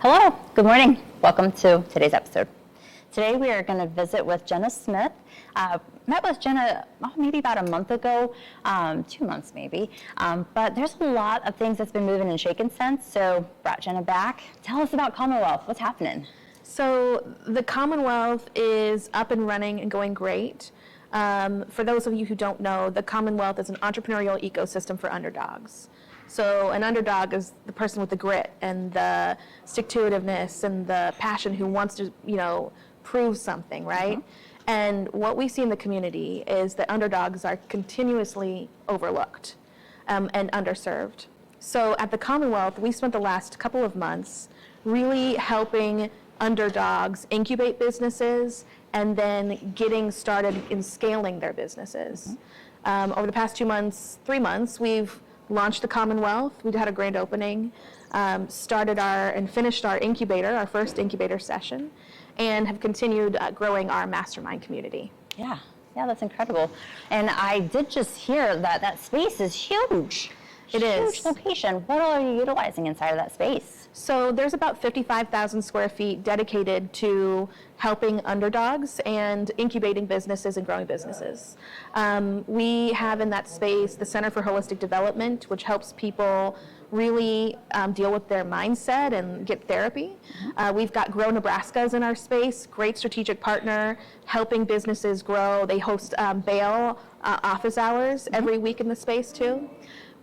Hello, good morning. Welcome to today's episode. Today we are going to visit with Jenna Smith. Met with Jenna maybe about a month ago, 2 months maybe, but there's a lot of things that's been moving and shaking since, so brought Jenna back. Tell us about Commonwealth. What's happening? So the Commonwealth is up and running and going great. For those of you who don't know, the Commonwealth is an entrepreneurial ecosystem for underdogs. So an underdog is the person with the grit and the stick-to-itiveness and the passion who wants to, prove something, right? Mm-hmm. And what we see in the community is that underdogs are continuously overlooked and underserved. So at the Commonwealth, we spent the last couple of months really helping underdogs incubate businesses and then getting started in scaling their businesses. Mm-hmm. Over the past 3 months, we've launched the Commonwealth. We had a grand opening, started and finished our incubator, our first incubator session, and have continued growing our mastermind community. Yeah, that's incredible. And I did just hear that space is huge. It is. Huge location. What are you utilizing inside of that space? So there's about 55,000 square feet dedicated to helping underdogs and incubating businesses and growing businesses. We have in that space the Center for Holistic Development, which helps people really deal with their mindset and get therapy. Mm-hmm. We've got Grow Nebraska's in our space, great strategic partner, helping businesses grow. They host bail office hours every week in the space too.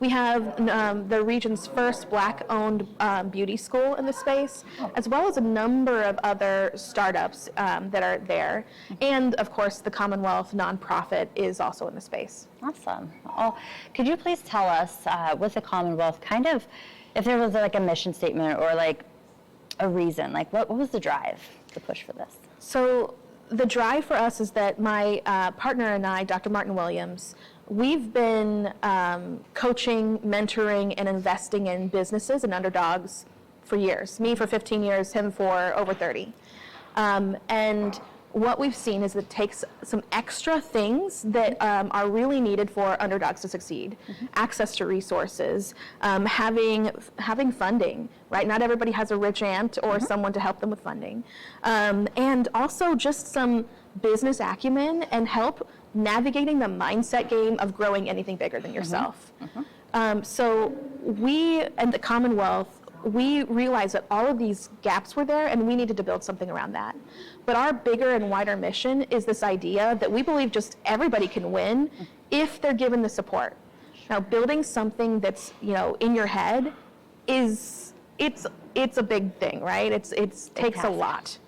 We have the region's first Black-owned beauty school in the space, as well as a number of other startups that are there. And, of course, the Commonwealth nonprofit is also in the space. Awesome. Well, could you please tell us, with the Commonwealth, kind of, if there was like a mission statement or like a reason, like what was the drive to push for this? So the drive for us is that my partner and I, Dr. Martin Williams, we've been coaching, mentoring, and investing in businesses and underdogs for years. Me for 15 years, him for over 30. And what we've seen is it takes some extra things that are really needed for underdogs to succeed. Mm-hmm. Access to resources, having funding, right? Not everybody has a rich aunt or someone to help them with funding. And also just some business acumen and help navigating the mindset game of growing anything bigger than yourself. Mm-hmm. So we and the Commonwealth, we realized that all of these gaps were there and we needed to build something around that. But our bigger and wider mission is this idea that we believe just everybody can win if they're given the support. Now, building something that's, in your head it's a big thing, right? It takes a lot.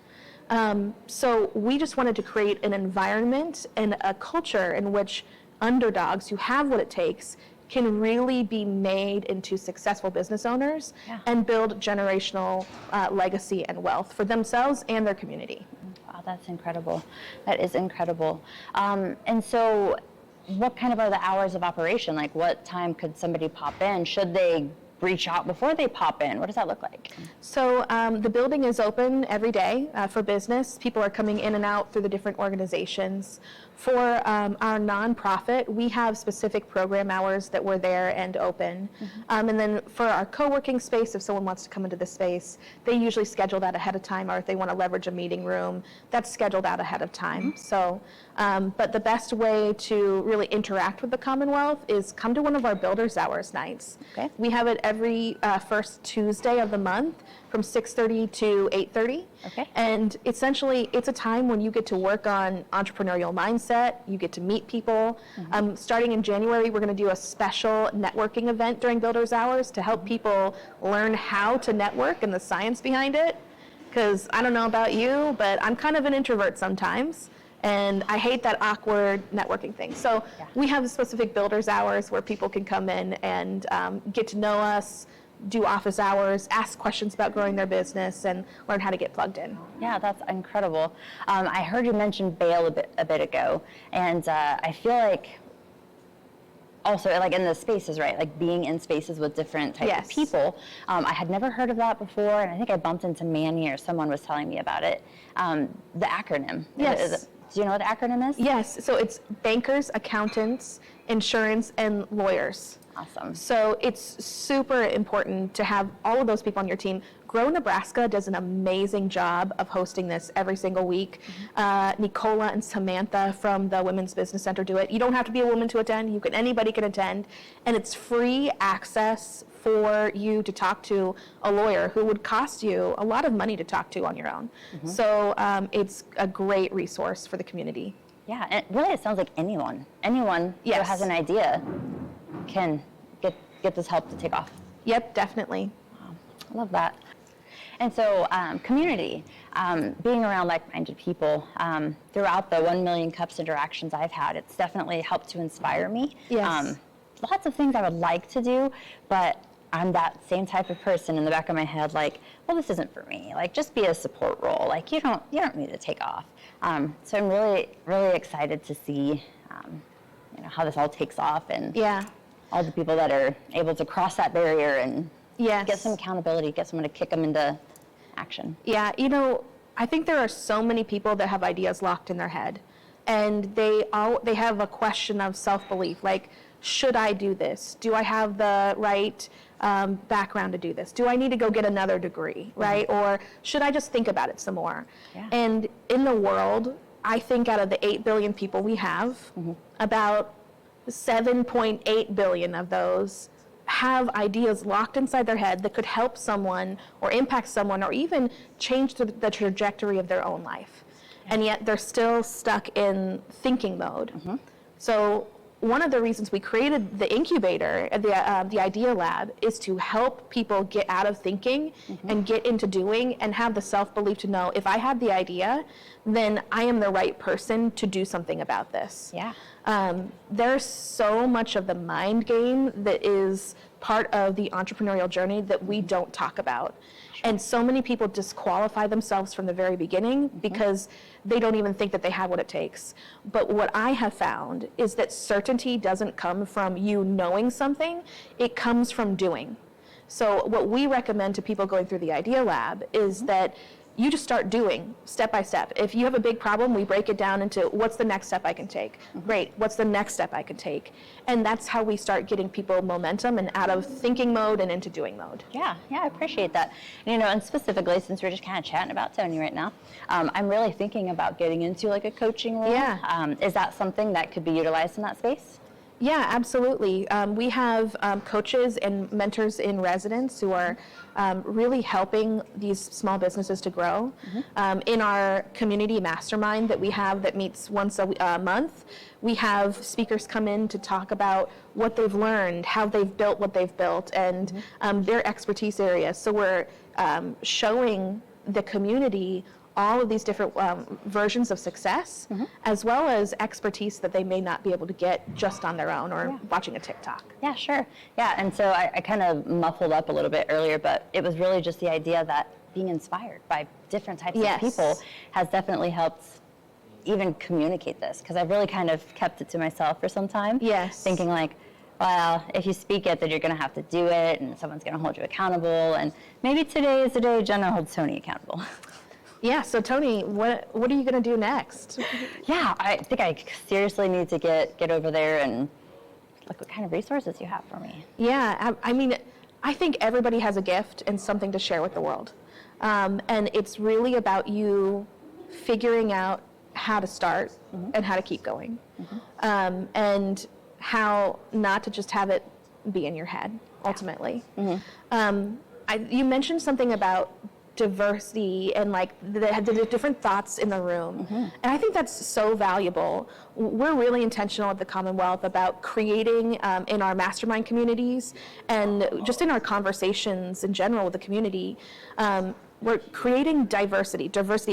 So we just wanted to create an environment and a culture in which underdogs who have what it takes can really be made into successful business owners and build generational legacy and wealth for themselves and their community. Wow, that's incredible. That is incredible. And so what kind of are the hours of operation? Like what time could somebody pop in? Should they reach out before they pop in? What does that look like? So the building is open every day for business. People are coming in and out through the different organizations. For our nonprofit, we have specific program hours that we're there and open. Mm-hmm. And then for our co-working space, if someone wants to come into the space, they usually schedule that ahead of time, or if they want to leverage a meeting room, that's scheduled out ahead of time. Mm-hmm. So, but the best way to really interact with the Commonwealth is come to one of our Builders Hours nights. Okay. We have it every first Tuesday of the month from 6:30 to 8:30. Okay. And essentially, it's a time when you get to work on entrepreneurial mindset, you get to meet people. Mm-hmm. Starting in January, we're going to do a special networking event during Builders Hours to help people learn how to network and the science behind it. Because I don't know about you, but I'm kind of an introvert sometimes. And I hate that awkward networking thing. So we have specific Builders Hours where people can come in and get to know us, do office hours, ask questions about growing their business, and learn how to get plugged in. Yeah, that's incredible. I heard you mention bail a bit ago, and I feel like also like in the spaces, right? Like being in spaces with different types of people. I had never heard of that before, and I think I bumped into Manny or someone was telling me about it. The acronym. Yes. Do you know what the acronym is? Yes, so it's bankers, accountants, insurance, and lawyers. Awesome. So it's super important to have all of those people on your team. Grow Nebraska does an amazing job of hosting this every single week. Nicola and Samantha from the Women's Business Center do it. You don't have to be a woman to attend. Anybody can attend. And it's free access for you to talk to a lawyer who would cost you a lot of money to talk to on your own. So it's a great resource for the community. Yeah, and really it sounds like anyone who has an idea can get this help to take off. Yep, definitely. Wow, I love that. And so community, being around like-minded people, throughout the 1 million cups interactions I've had, it's definitely helped to inspire me. Yes. Lots of things I would like to do, but I'm that same type of person in the back of my head, like, well, this isn't for me. Like, just be a support role. Like, you don't need to take off. So I'm really, really excited to see, how this all takes off, and all the people that are able to cross that barrier and get some accountability, get someone to kick them into action. Yeah, I think there are so many people that have ideas locked in their head, and they have a question of self-belief, like, should I do this? Do I have the right background to do this? Do I need to go get another degree, right? Or should I just think about it some more? Yeah. And in the world, I think out of the 8 billion people we have, about 7.8 billion of those have ideas locked inside their head that could help someone or impact someone or even change the trajectory of their own life. And yet they're still stuck in thinking mode. So one of the reasons we created the incubator, the Idea Lab, is to help people get out of thinking and get into doing and have the self-belief to know, if I had the idea, then I am the right person to do something about this. Yeah. There's so much of the mind game that is part of the entrepreneurial journey that we don't talk about. And so many people disqualify themselves from the very beginning because they don't even think that they have what it takes. But what I have found is that certainty doesn't come from you knowing something, it comes from doing. So what we recommend to people going through the Idea Lab is that you just start doing step by step. If you have a big problem, we break it down into what's the next step I can take? Great, what's the next step I can take? And that's how we start getting people momentum and out of thinking mode and into doing mode. Yeah, I appreciate that. And specifically, since we're just kind of chatting about Toni right now, I'm really thinking about getting into like a coaching role. Yeah. Is that something that could be utilized in that space? Yeah, absolutely. We have coaches and mentors in residence who are really helping these small businesses to grow. In our community mastermind that we have that meets once a month, we have speakers come in to talk about what they've learned, how they've built what they've built, and their expertise areas. So we're showing the community all of these different versions of success, as well as expertise that they may not be able to get just on their own or watching a TikTok. Yeah, sure. Yeah, and so I kind of muffled up a little bit earlier, but it was really just the idea that being inspired by different types of people has definitely helped even communicate this, because I've really kind of kept it to myself for some time. Yes. Thinking like, well, if you speak it, then you're going to have to do it, and someone's going to hold you accountable, and maybe today is the day Jenna holds Toni accountable. Yeah, so Toni, what are you going to do next? Yeah, I think I seriously need to get over there and look what kind of resources you have for me. Yeah, I mean, I think everybody has a gift and something to share with the world. And it's really about you figuring out how to start and how to keep going. And how not to just have it be in your head, ultimately. You mentioned something about diversity and like the different thoughts in the room. And I think that's so valuable. We're really intentional at the Commonwealth about creating in our mastermind communities and just in our conversations in general with the community, we're creating diversity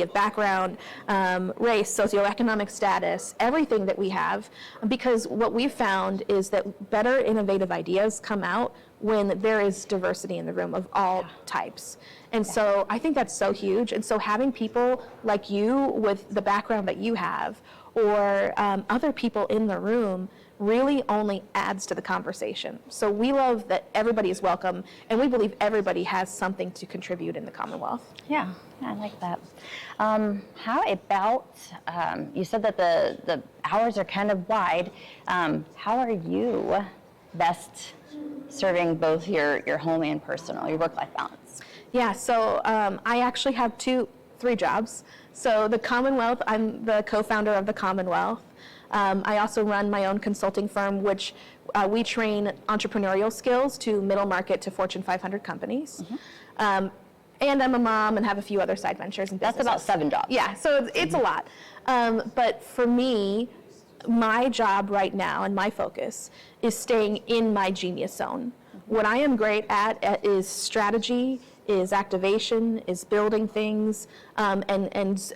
of background, race, socioeconomic status, everything that we have, because what we've found is that better innovative ideas come out when there is diversity in the room of all types. And so I think that's so huge. And so having people like you with the background that you have, or other people in the room, really only adds to the conversation. So we love that everybody is welcome, and we believe everybody has something to contribute in the Commonwealth. Yeah, I like that. How about, you said that the hours are kind of wide. How are you best serving both your home and personal, your work-life balance? Yeah, so I actually have three jobs. So the Commonwealth, I'm the co-founder of the Commonwealth. I also run my own consulting firm, which we train entrepreneurial skills to middle market to Fortune 500 companies. And I'm a mom and have a few other side ventures and businesses. That's about 7 jobs. Yeah, so it's a lot. But for me, my job right now and my focus is staying in my genius zone. What I am great at is strategy, is activation, is building things, and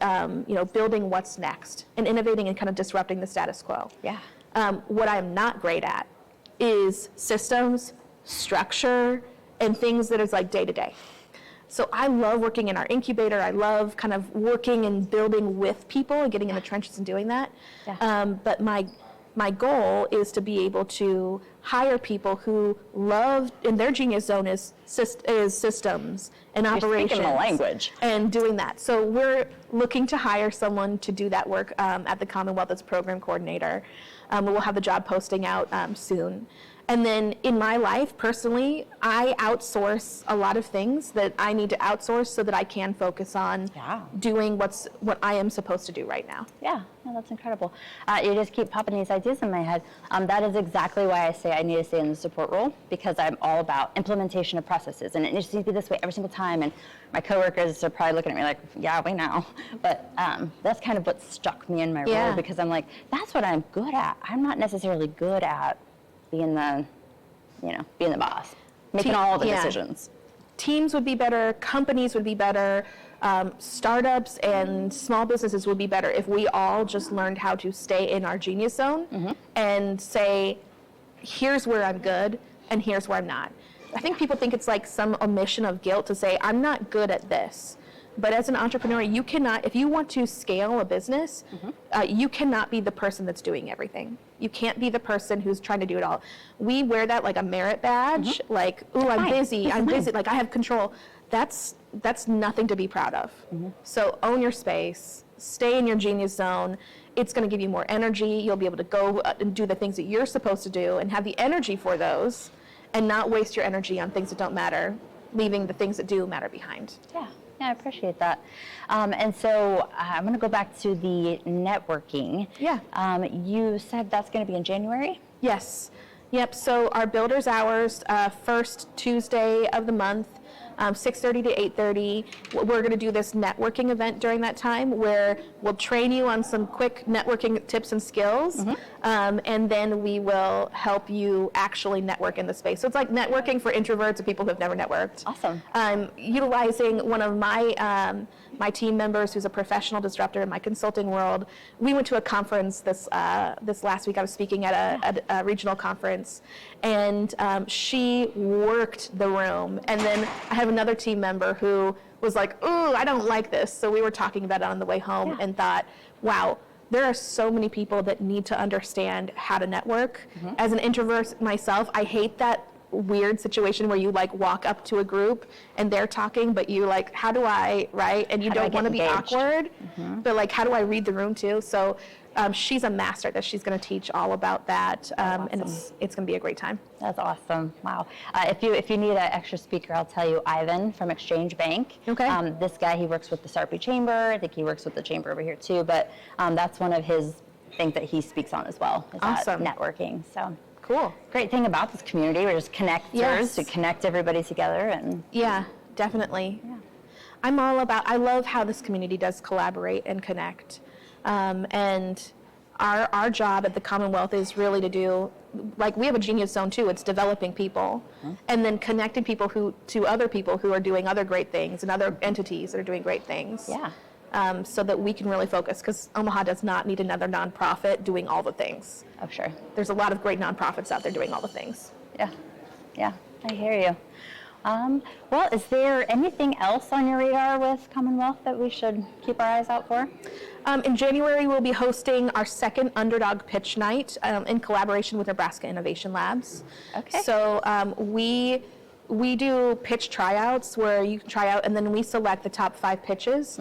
building what's next, and innovating and kind of disrupting the status quo. Yeah. What I'm not great at is systems, structure, and things that is like day to day. So I love working in our incubator. I love kind of working and building with people and getting in the trenches and doing that. Yeah. But my goal is to be able to hire people who love, in their genius zone is systems and operations. You're speaking the language. And doing that. So we're looking to hire someone to do that work at the Commonwealth as program coordinator. We'll have the job posting out soon. And then in my life, personally, I outsource a lot of things that I need to outsource so that I can focus on doing what I am supposed to do right now. Yeah, no, that's incredible. You just keep popping these ideas in my head. That is exactly why I say I need to stay in the support role, because I'm all about implementation of processes, and it needs to be this way every single time. And my coworkers are probably looking at me like, yeah, we know. But that's kind of what stuck me in my role, because I'm like, that's what I'm good at. I'm not necessarily good at being the boss, making all the decisions. Teams would be better, companies would be better, startups and small businesses would be better if we all just learned how to stay in our genius zone and say, here's where I'm good and here's where I'm not. I think people think it's like some omission of guilt to say, I'm not good at this. But as an entrepreneur, you cannot, if you want to scale a business, you cannot be the person that's doing everything. You can't be the person who's trying to do it all. We wear that like a merit badge, like, ooh, I'm busy, like I have control. That's nothing to be proud of. So own your space, stay in your genius zone. It's going to give you more energy. You'll be able to go and do the things that you're supposed to do and have the energy for those and not waste your energy on things that don't matter, leaving the things that do matter behind. Yeah. Yeah, I appreciate that. And so I'm going to go back to the networking. Yeah. You said that's going to be in January? Yes. Yep. So our builders hours, first Tuesday of the month, 6:30 to 8:30. We're going to do this networking event during that time where we'll train you on some quick networking tips and skills, and then we will help you actually network in the space. So it's like networking for introverts and people who have never networked. Awesome. Utilizing one of my my team members who's a professional disruptor in my consulting world. We went to a conference this last week. I was speaking at a regional conference, and she worked the room. And then I have another team member who was like, ooh, I don't like this. So we were talking about it on the way home and thought, wow, there are so many people that need to understand how to network. As an introvert myself, I hate that weird situation where you like walk up to a group and they're talking, but you like, how do I, right? And you don't want to be awkward, but like, how do I read the room too? So she's a master that she's going to teach all about that, and it's going to be a great time. That's awesome. Wow. If you need an extra speaker, I'll tell you Ivan from Exchange Bank. Okay. This guy, he works with the Sarpy Chamber. I think he works with the chamber over here too, but that's one of his things that he speaks on as well. Is awesome. That networking. So. Cool. Great thing about this community, we're just connectors to connect everybody together. And yeah, definitely. Yeah. I love how this community does collaborate and connect. And our job at the Commonwealth is really to do, like we have a genius zone too, it's developing people and then connecting people to other people who are doing other great things and other entities that are doing great things. Yeah. So that we can really focus, because Omaha does not need another nonprofit doing all the things. Oh, sure. There's a lot of great nonprofits out there doing all the things. Yeah, I hear you. Well, is there anything else on your radar with Commonwealth that we should keep our eyes out for? In January, we'll be hosting our second Underdog Pitch Night in collaboration with Nebraska Innovation Labs. Okay. So we do pitch tryouts where you can try out, and then we select the top 5 pitches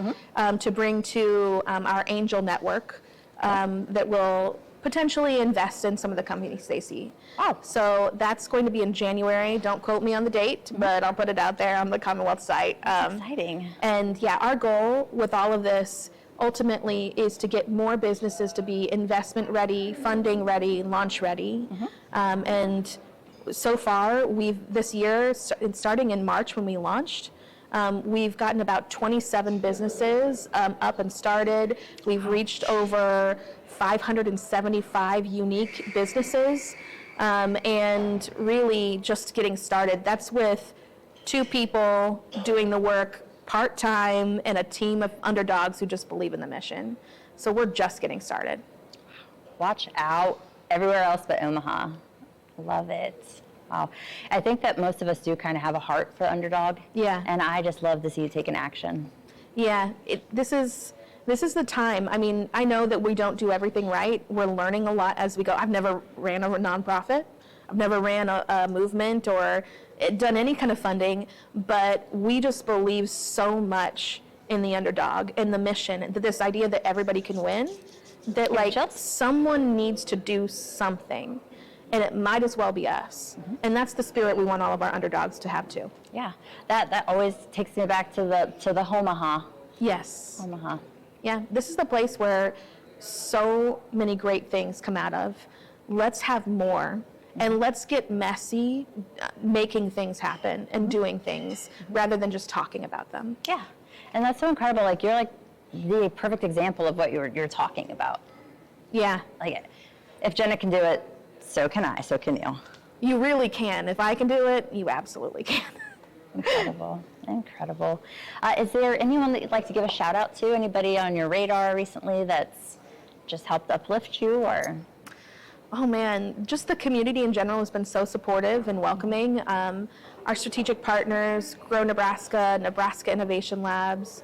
to bring to our angel network that will potentially invest in some of the companies they see. Oh. So that's going to be in January. Don't quote me on the date, but I'll put it out there on the Commonwealth site. Exciting. And yeah, our goal with all of this ultimately is to get more businesses to be investment ready, funding ready, launch ready. And so far, this year, starting in March when we launched, we've gotten about 27 businesses up and started. We've reached over 575 unique businesses, and really just getting started. That's with 2 people doing the work part-time and a team of underdogs who just believe in the mission. So we're just getting started. Watch out everywhere else but Omaha. Love it. Wow. I think that most of us do kind of have a heart for underdog. Yeah. And I just love to see you taking action. Yeah, this is the time. I mean, I know that we don't do everything right. We're learning a lot as we go. I've never ran a nonprofit. I've never ran a movement or done any kind of funding, but we just believe so much in the underdog and the mission, that this idea that everybody can win, that like someone needs to do something, and it might as well be us. And that's the spirit we want all of our underdogs to have too. Yeah, that always takes me back to the Omaha. Yes. Omaha. Yeah, this is the place where so many great things come out of. Let's have more. And let's get messy making things happen and doing things rather than just talking about them. Yeah, and that's so incredible. Like, you're like the perfect example of what you're talking about. Yeah. Like, if Jenna can do it, so can I, so can you. You really can. If I can do it, you absolutely can. Incredible, incredible. Is there anyone that you'd like to give a shout out to? Anybody on your radar recently that's just helped uplift you, or? Oh man, just the community in general has been so supportive and welcoming. Our strategic partners, Grow Nebraska, Nebraska Innovation Labs,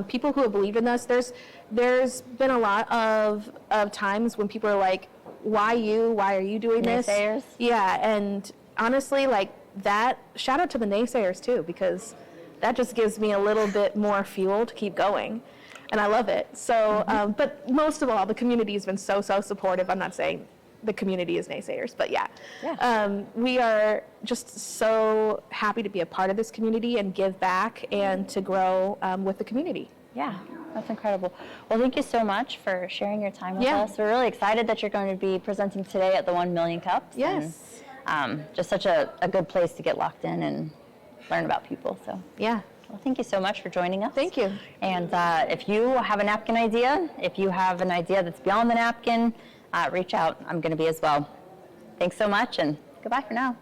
people who have believed in us. There's been a lot of times when people are like, why you? Why are you doing this? Naysayers? Yeah, and honestly, like that, shout out to the naysayers too, because that just gives me a little bit more fuel to keep going. And I love it. So, but most of all, the community has been so supportive. I'm not saying the community is naysayers, but yeah. We are just so happy to be a part of this community and give back and to grow with the community. Yeah, that's incredible. Well, thank you so much for sharing your time with us. We're really excited that you're going to be presenting today at the 1 Million Cups. Yes. And, just such a good place to get locked in and learn about people. So yeah. Well, thank you so much for joining us. Thank you. And if you have a napkin idea, if you have an idea that's beyond the napkin, reach out. I'm going to be as well. Thanks so much, and goodbye for now.